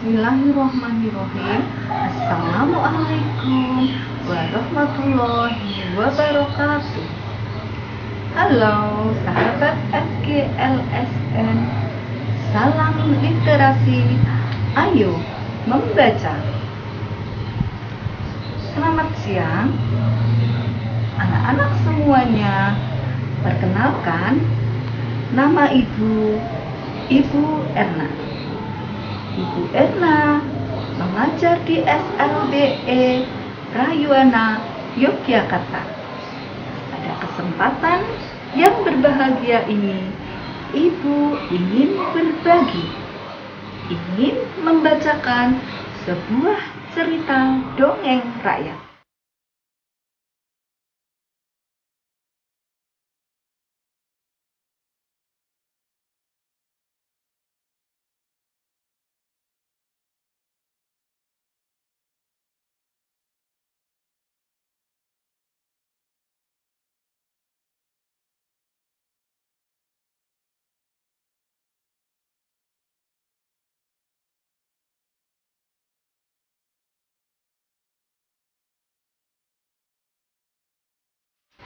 Bismillahirrahmanirrahim. Assalamualaikum warahmatullahi wabarakatuh. Halo sahabat FGLSN, salam literasi, ayo membaca. Selamat siang anak-anak semuanya. Perkenalkan, nama Ibu Erna. Ibu Erna mengajar di SLBE Rayuana, Yogyakarta. Pada kesempatan yang berbahagia ini, Ibu ingin berbagi, ingin membacakan sebuah cerita dongeng rakyat.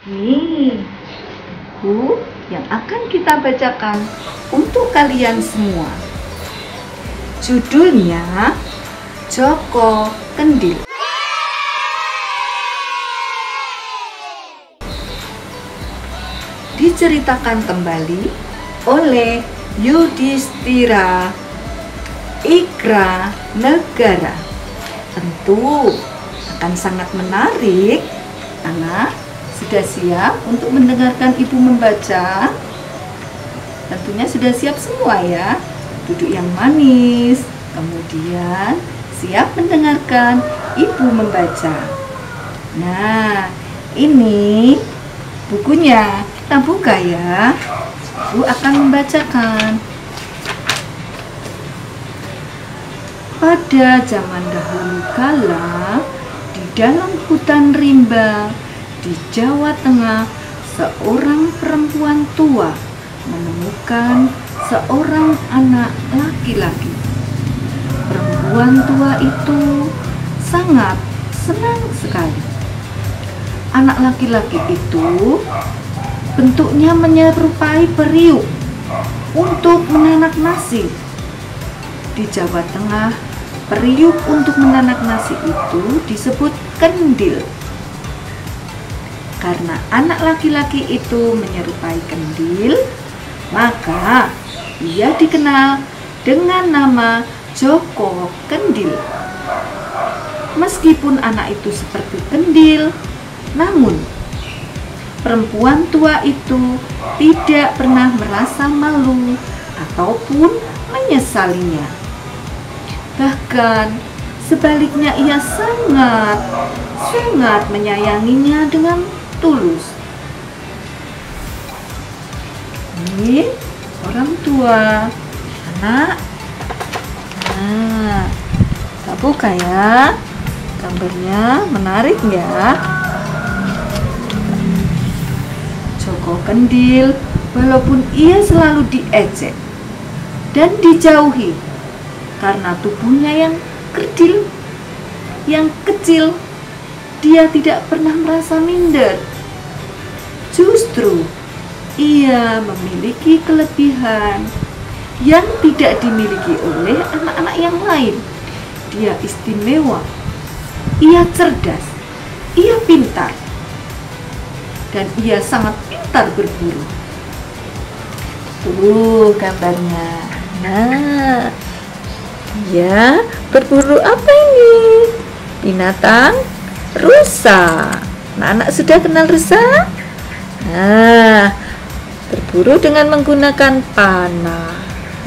Nih, buku yang akan kita bacakan untuk kalian semua. Judulnya Joko Kendil. Diceritakan kembali oleh Yudhistira Ikra Negara. Tentu akan sangat menarik. Anak sudah siap untuk mendengarkan Ibu membaca? Tentunya sudah siap semua ya. Duduk yang manis, kemudian siap mendengarkan Ibu membaca. Nah, ini bukunya. Kita buka ya. Ibu akan membacakan. Pada zaman dahulu kala, di dalam hutan rimba di Jawa Tengah, seorang perempuan tua menemukan seorang anak laki-laki. Perempuan tua itu sangat senang sekali. Anak laki-laki itu bentuknya menyerupai periuk untuk menanak nasi. Di Jawa Tengah, periuk untuk menanak nasi itu disebut kendil. Karena anak laki-laki itu menyerupai kendil, maka ia dikenal dengan nama Joko Kendil. Meskipun anak itu seperti kendil, namun perempuan tua itu tidak pernah merasa malu ataupun menyesalinya. Bahkan sebaliknya, ia sangat menyayanginya dengan tulus. Ini orang tua anak. Nah, kita buka ya. Gambarnya menarik ya. Joko Kendil, walaupun ia selalu diejek dan dijauhi karena tubuhnya yang kerdil, yang kecil, dia tidak pernah merasa minder. Justru ia memiliki kelebihan yang tidak dimiliki oleh anak-anak yang lain. Dia istimewa, ia cerdas, ia pintar, dan ia sangat pintar berburu. Tuh gambarnya. Nah, dia berburu apa ini? Binatang rusa. Anak-anak sudah kenal rusa? Nah, berburu dengan menggunakan panah.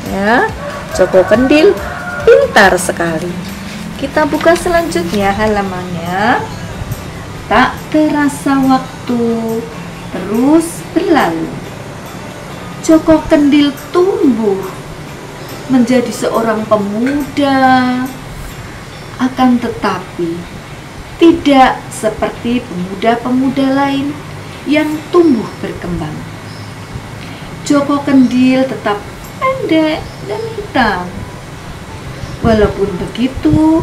Ya, Joko Kendil pintar sekali. Kita buka selanjutnya halamannya. Tak terasa waktu terus berlalu. Joko Kendil tumbuh menjadi seorang pemuda. Akan tetapi tidak seperti pemuda-pemuda lain yang tumbuh berkembang. Joko Kendil tetap pendek dan hitam. Walaupun begitu,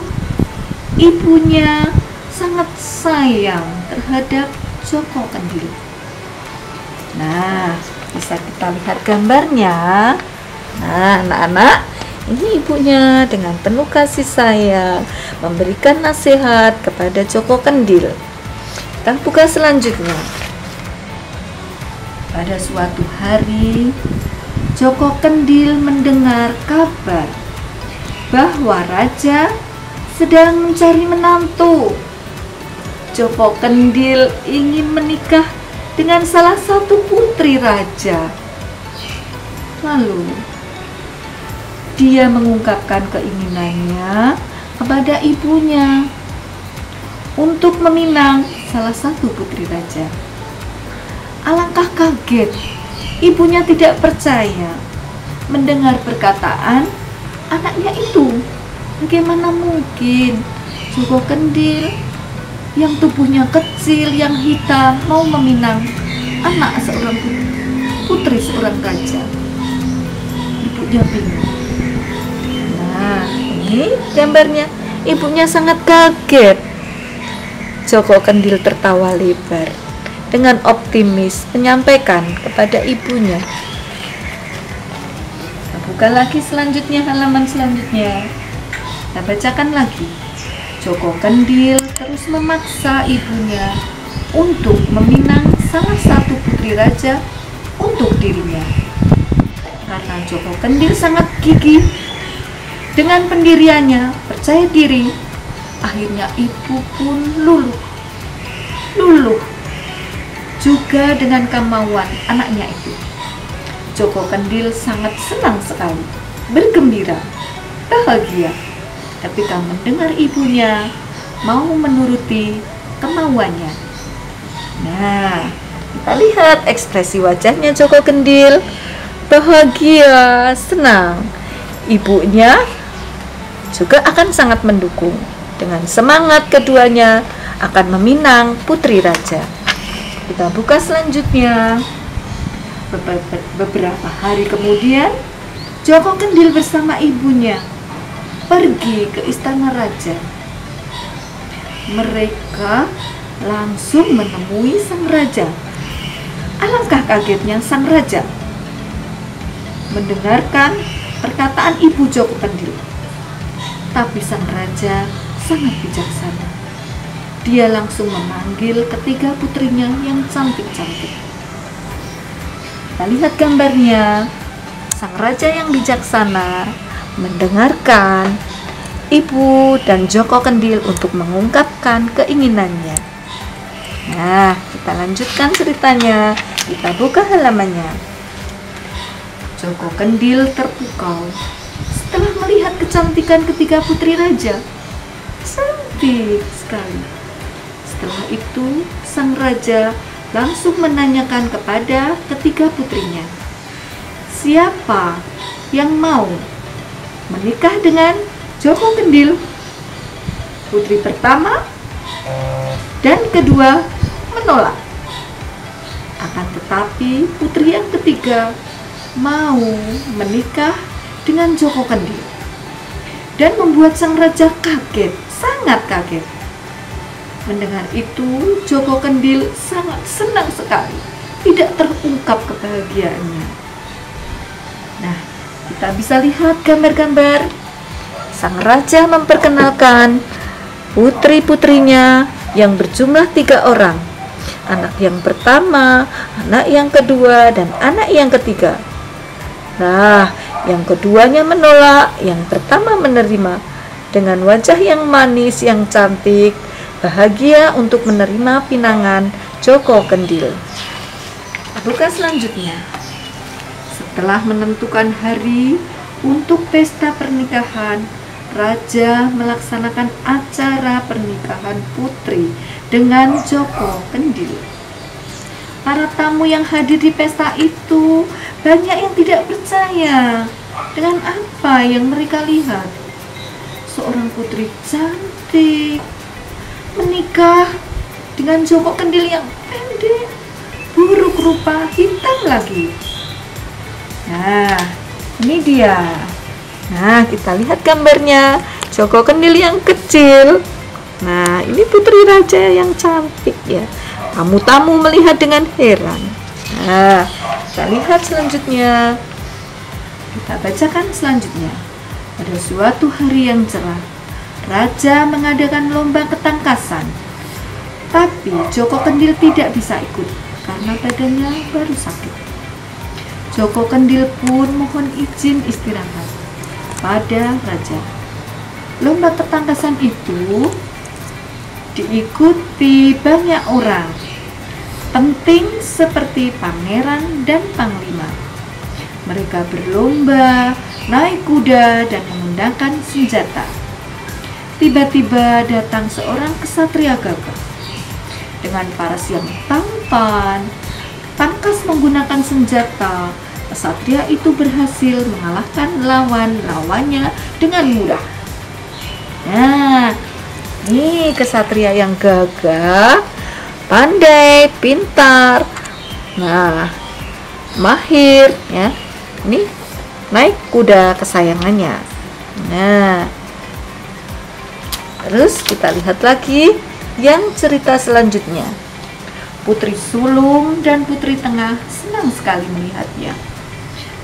ibunya sangat sayang terhadap Joko Kendil. Nah, bisa kita lihat gambarnya. Nah, anak-anak, ini ibunya dengan penuh kasih sayang memberikan nasihat kepada Joko Kendil. Kita buka selanjutnya. Pada suatu hari, Joko Kendil mendengar kabar bahwa raja sedang mencari menantu. Joko Kendil ingin menikah dengan salah satu putri raja. Lalu dia mengungkapkan keinginannya kepada ibunya untuk meminang salah satu putri raja. Alangkah kaget ibunya tidak percaya mendengar perkataan anaknya itu. Bagaimana mungkin Joko Kendil yang tubuhnya kecil, yang hitam, mau meminang anak seorang putri seorang raja? Ibunya bingung. Nah, ini gambarnya. Ibunya sangat kaget. Joko Kendil tertawa lebar dengan optimis menyampaikan kepada ibunya. Kita buka lagi selanjutnya, halaman selanjutnya. Kita bacakan lagi. Joko Kendil terus memaksa ibunya untuk meminang salah satu putri raja untuk dirinya. Karena Joko Kendil sangat gigih dengan pendiriannya, percaya diri, akhirnya ibu pun luluh juga dengan kemauan anaknya itu. Joko Kendil sangat senang sekali, bergembira, bahagia ketika mendengar ibunya mau menuruti kemauannya. Nah, kita lihat ekspresi wajahnya Joko Kendil, bahagia, senang. Ibunya juga akan sangat mendukung. Dengan semangat keduanya akan meminang putri raja. Kita buka selanjutnya. Beberapa hari kemudian, Joko Kendil bersama ibunya pergi ke istana raja. Mereka langsung menemui sang raja. Alangkah kagetnya sang raja mendengarkan perkataan ibu Joko Kendil. Tapi sang raja sangat bijaksana. Dia langsung memanggil ketiga putrinya yang cantik-cantik. Kita lihat gambarnya. Sang raja yang bijaksana mendengarkan ibu dan Joko Kendil untuk mengungkapkan keinginannya. Nah, kita lanjutkan ceritanya. Kita buka halamannya. Joko Kendil terpukau setelah melihat kecantikan ketiga putri raja. Cantik sekali. Setelah itu, sang raja langsung menanyakan kepada ketiga putrinya, siapa yang mau menikah dengan Joko Kendil? Putri pertama dan kedua menolak. Akan tetapi putri yang ketiga mau menikah dengan Joko Kendil dan membuat sang raja kaget, sangat kaget. Mendengar itu, Joko Kendil sangat senang sekali, tidak terungkap kebahagiaannya. Nah, kita bisa lihat gambar-gambar. Sang raja memperkenalkan putri-putrinya yang berjumlah 3 orang. Anak yang pertama, anak yang kedua, dan anak yang ketiga. Nah, yang keduanya menolak, yang pertama menerima dengan wajah yang manis, yang cantik, bahagia untuk menerima pinangan Joko Kendil. Buka selanjutnya. Setelah menentukan hari untuk pesta pernikahan, raja melaksanakan acara pernikahan putri dengan Joko Kendil. Para tamu yang hadir di pesta itu banyak yang tidak percaya dengan apa yang mereka lihat. Seorang putri cantik menikah dengan Joko Kendil yang pendek, buruk rupa, hitam lagi. Nah, ini dia Nah, kita lihat gambarnya. Joko Kendil yang kecil. Nah, ini putri raja yang cantik ya. Tamu-tamu melihat dengan heran. Nah, kita lihat selanjutnya. Kita bacakan selanjutnya. Pada suatu hari yang cerah, raja mengadakan lomba ketangkasan. Tapi Joko Kendil tidak bisa ikut karena badannya baru sakit. Joko Kendil pun mohon izin istirahat pada raja. Lomba ketangkasan itu diikuti banyak orang penting seperti pangeran dan panglima. Mereka berlomba, naik kuda, dan menggunakan senjata. Tiba-tiba datang seorang kesatria gagah dengan paras yang tampan. Tangkas menggunakan senjata, kesatria itu berhasil mengalahkan lawan-lawannya dengan mudah. Nah, ini kesatria yang gagah, pandai, pintar, nah, mahir ya. Ini naik kuda kesayangannya. Nah, terus kita lihat lagi yang cerita selanjutnya. Putri sulung dan putri tengah senang sekali melihatnya.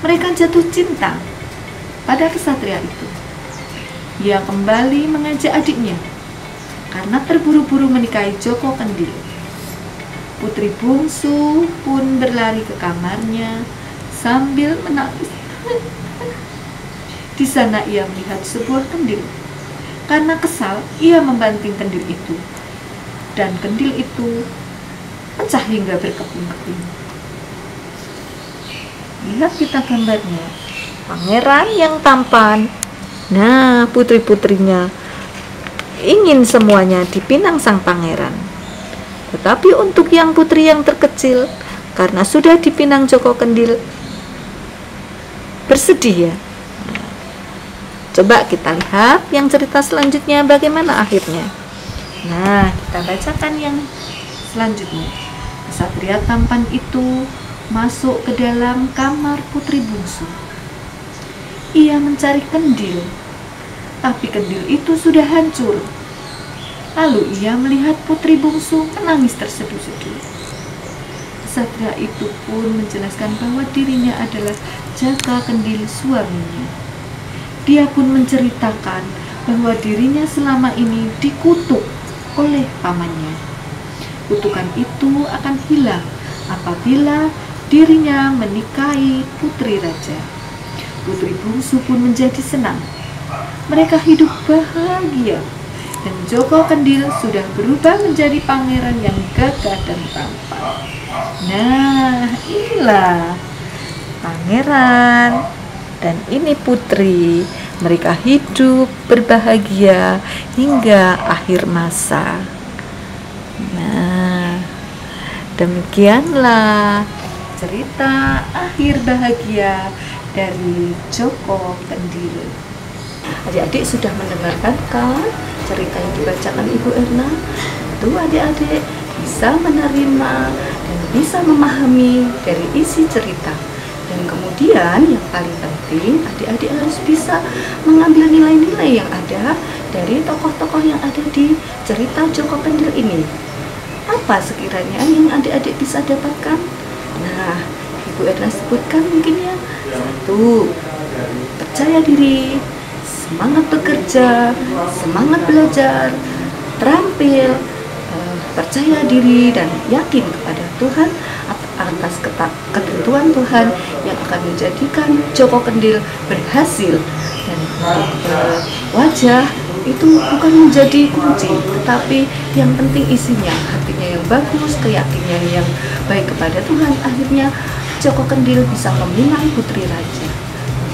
Mereka jatuh cinta pada kesatria itu. Ia kembali mengajak adiknya karena terburu-buru menikahi Joko Kendil. Putri bungsu pun berlari ke kamarnya sambil menangis. Di sana ia melihat sebuah kendil. Karena kesal, ia membanting kendil itu. Dan kendil itu pecah hingga berkeping-keping. Lihat kita gambarnya. Pangeran yang tampan. Nah, putri-putrinya ingin semuanya dipinang sang pangeran. Tetapi untuk yang putri yang terkecil, karena sudah dipinang Joko Kendil, bersedih ya. Coba kita lihat yang cerita selanjutnya bagaimana akhirnya. Nah, kita bacakan yang selanjutnya. Kesatria tampan itu masuk ke dalam kamar putri bungsu. Ia mencari kendil, tapi kendil itu sudah hancur. Lalu ia melihat putri bungsu menangis terseduh-seduh. Kesatria itu pun menjelaskan bahwa dirinya adalah jaga kendil suaminya. Dia pun menceritakan bahwa dirinya selama ini dikutuk oleh pamannya. Kutukan itu akan hilang apabila dirinya menikahi putri raja. Putri bungsu pun menjadi senang. Mereka hidup bahagia dan Joko Kendil sudah berubah menjadi pangeran yang gagah dan tampan. Nah, inilah pangeran dan ini putri. Mereka hidup berbahagia hingga akhir masa. Nah, demikianlah cerita akhir bahagia dari Joko Kendil. Adik-adik sudah mendengarkan kan cerita yang dibacakan Ibu Erna? Itu adik-adik bisa menerima dan bisa memahami dari isi cerita. Dan kemudian yang paling penting, adik-adik harus bisa mengambil nilai-nilai yang ada dari tokoh-tokoh yang ada di cerita Joko Kendil ini. Apa sekiranya yang adik-adik bisa dapatkan? Nah, Ibu Erna sebutkan mungkin ya. 1. Percaya diri, semangat bekerja, semangat belajar, terampil, percaya diri dan yakin kepada Tuhan atas ketentuan Tuhan yang akan menjadikan Joko Kendil berhasil. Dan untuk wajah itu bukan menjadi kunci, tetapi yang penting isinya, hatinya yang bagus, keyakinan yang baik kepada Tuhan. Akhirnya Joko Kendil bisa meminang putri raja.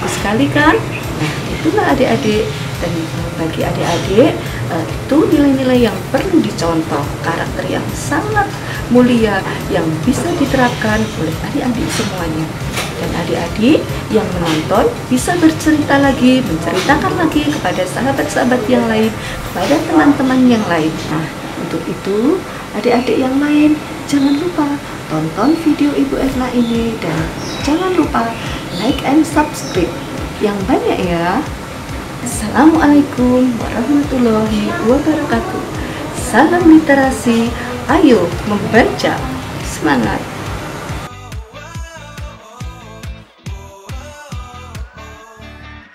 Bagus sekali kan? Nah, itulah adik-adik. Dan bagi adik-adik itu nilai-nilai yang perlu dicontoh, karakter yang sangat mulia yang bisa diterapkan oleh adik-adik semuanya. Dan adik-adik yang menonton bisa bercerita lagi, menceritakan lagi kepada sahabat-sahabat yang lain, kepada teman-teman yang lain. Nah, untuk itu adik-adik yang lain jangan lupa tonton video Ibu Erna ini dan jangan lupa like and subscribe yang banyak ya. Assalamualaikum warahmatullahi wabarakatuh. Salam literasi, ayo membaca, semangat.